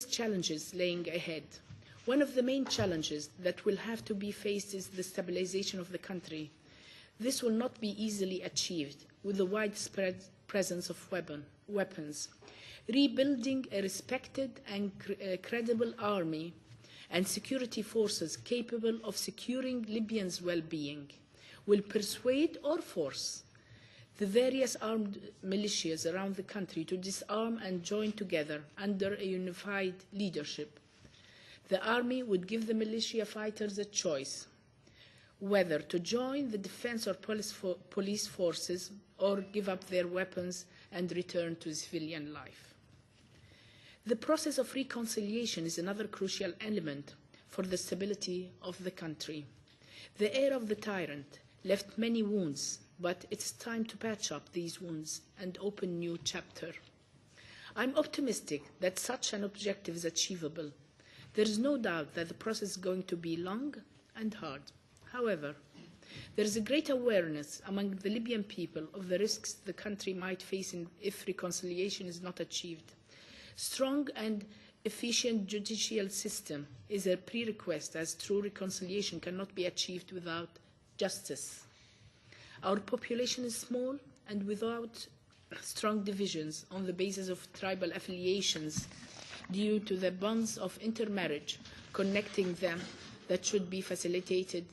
challenges laying ahead. One of the main challenges that will have to be faced is the stabilization of the country. This will not be easily achieved with the widespread presence of weapons. Rebuilding a respected and credible army and security forces capable of securing Libyans' well-being will persuade or force the various armed militias around the country to disarm and join together under a unified leadership. The army would give the militia fighters a choice whether to join the defense or police forces or give up their weapons and return to civilian life. The process of reconciliation is another crucial element for the stability of the country. The heir of the tyrant left many wounds, but it's time to patch up these wounds and open a new chapter. I'm optimistic that such an objective is achievable. There is no doubt that the process is going to be long and hard. However, there is a great awareness among the Libyan people of the risks the country might face if reconciliation is not achieved. Strong and efficient judicial system is a prerequisite, as true reconciliation cannot be achieved without justice. Our population is small, and without strong divisions on the basis of tribal affiliations due to the bonds of intermarriage connecting them that should facilitate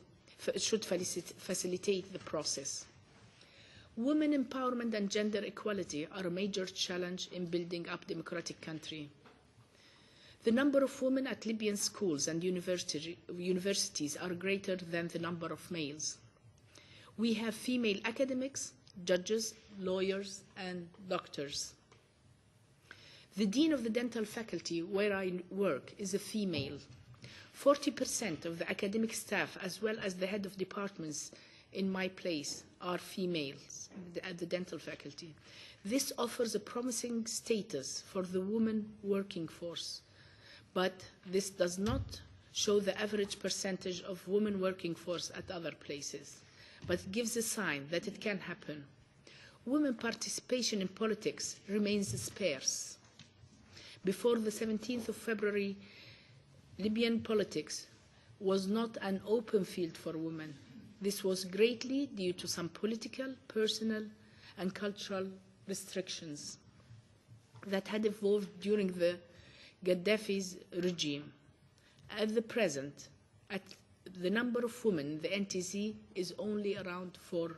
the process. Women empowerment and gender equality are a major challenge in building up a democratic country. The number of women at Libyan schools and universities are greater than the number of males. We have female academics, judges, lawyers, and doctors. The dean of the dental faculty where I work is a female. 40% of the academic staff, as well as the head of departments in my place, are females at the dental faculty. This offers a promising status for the women working force, but this does not show the average percentage of women working force at other places, but gives a sign that it can happen. Women participation in politics remains sparse. Before the 17th of February, Libyan politics was not an open field for women. This was greatly due to some political, personal, and cultural restrictions that had evolved during the Gaddafi's regime. At the present, the number of women in the NTC is only around 4%.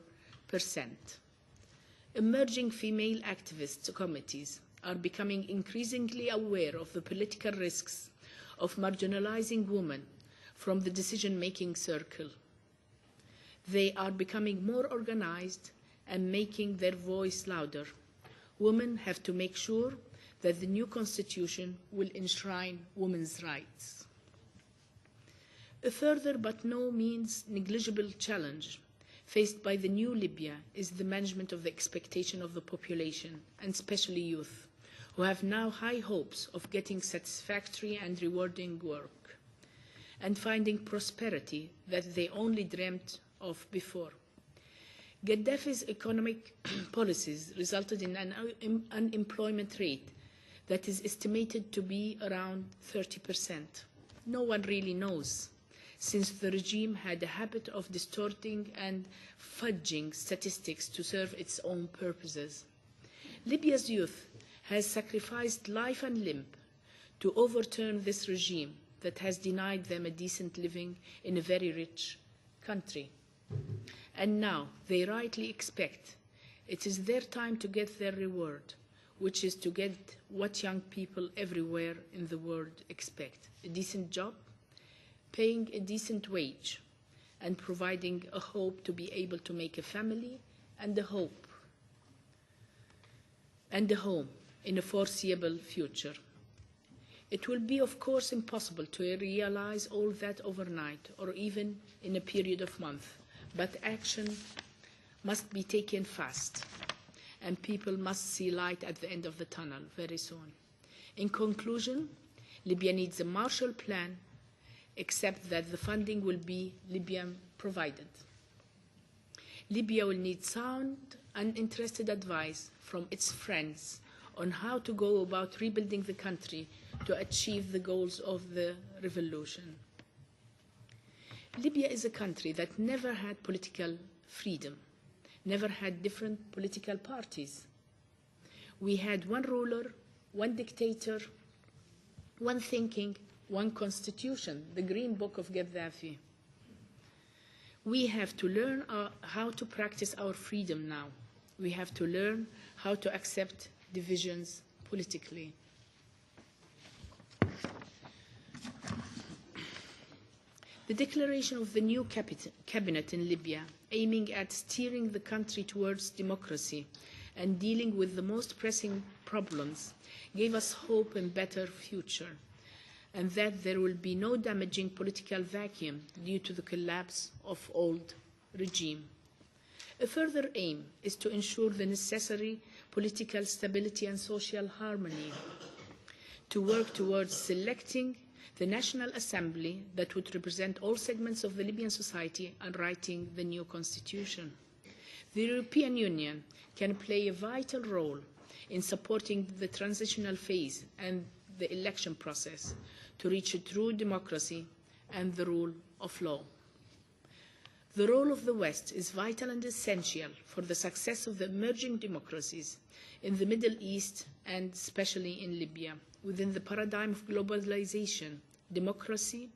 Emerging female activist committees are becoming increasingly aware of the political risks of marginalizing women from the decision-making circle. They are becoming more organized and making their voice louder. Women have to make sure that the new constitution will enshrine women's rights. A further but no means negligible challenge faced by the new Libya is the management of the expectation of the population, and especially youth, who have now high hopes of getting satisfactory and rewarding work and finding prosperity that they only dreamt of before. Gaddafi's economic policies resulted in an unemployment rate that is estimated to be around 30%. No one really knows, since the regime had a habit of distorting and fudging statistics to serve its own purposes. Libya's youth has sacrificed life and limb to overturn this regime that has denied them a decent living in a very rich country. And now they rightly expect it is their time to get their reward, which is to get what young people everywhere in the world expect: a decent job, paying a decent wage, and providing a hope to be able to make a family and a home in a foreseeable future. It will be, of course, impossible to realize all that overnight or even in a period of months, but action must be taken fast, and people must see light at the end of the tunnel very soon. In conclusion, Libya needs a Marshall Plan, except that the funding will be Libyan provided. Libya will need sound and interested advice from its friends on how to go about rebuilding the country to achieve the goals of the revolution. Libya is a country that never had political freedom, never had different political parties. We had one ruler, one dictator, one thinking, one constitution, the Green Book of Gaddafi. We have to learn how to practice our freedom now. We have to learn how to accept divisions politically. The declaration of the new cabinet in Libya, aiming at steering the country towards democracy and dealing with the most pressing problems, gave us hope in a better future, and that there will be no damaging political vacuum due to the collapse of old regime. A further aim is to ensure the necessary political stability and social harmony, to work towards selecting the National Assembly that would represent all segments of the Libyan society and writing the new constitution. The European Union can play a vital role in supporting the transitional phase and the election process to reach a true democracy and the rule of law. The role of the West is vital and essential for the success of the emerging democracies in the Middle East and especially in Libya. Within the paradigm of globalization, democracy,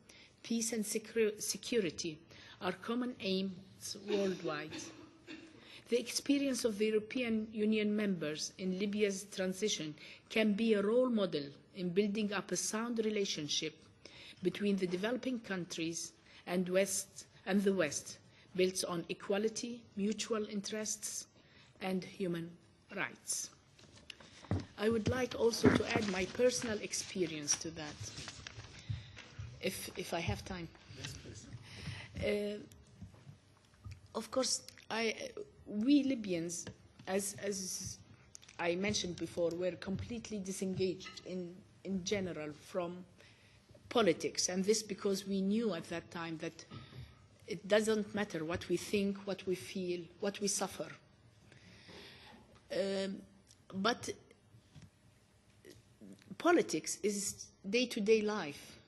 peace and security are common aims worldwide. The experience of the European Union members in Libya's transition can be a role model in building up a sound relationship between the developing countries and the West, built on equality, mutual interests, and human rights. I would like also to add my personal experience to that, if I have time. Yes, please. Of course, we Libyans, as I mentioned before, were completely disengaged in general from politics, and this because we knew at that time that it doesn't matter what we think, what we feel, what we suffer. But politics is day-to-day life,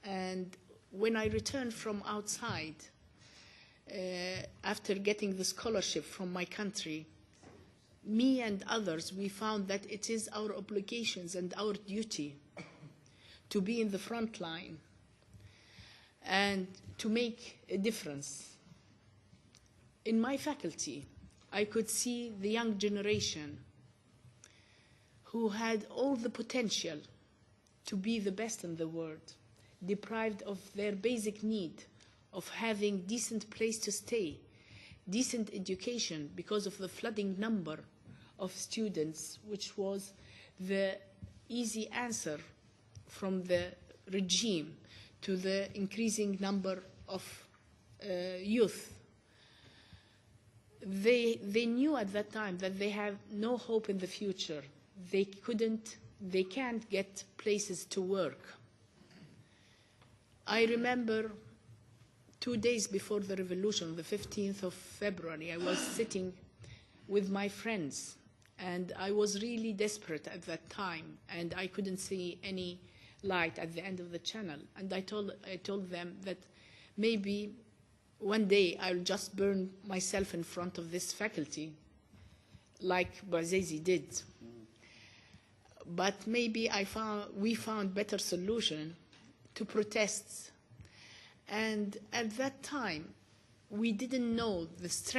and when I returned from outside, after getting the scholarship from my country, me and others, we found that it is our obligations and our duty to be in the front line and to make a difference. In my faculty, I could see the young generation who had all the potential to be the best in the world, deprived of their basic need of having decent place to stay, decent education because of the flooding number of students, which was the easy answer from the regime to the increasing number of youth. They knew at that time that they have no hope in the future. They can't get places to work. I remember 2 days before the revolution, the 15th of February, I was sitting with my friends, and I was really desperate at that time, and I couldn't see any light at the end of the channel. And I told them that maybe one day I'll just burn myself in front of this faculty, like Bouazizi did. But maybe we found better solution to protests. And at that time, we didn't know the strength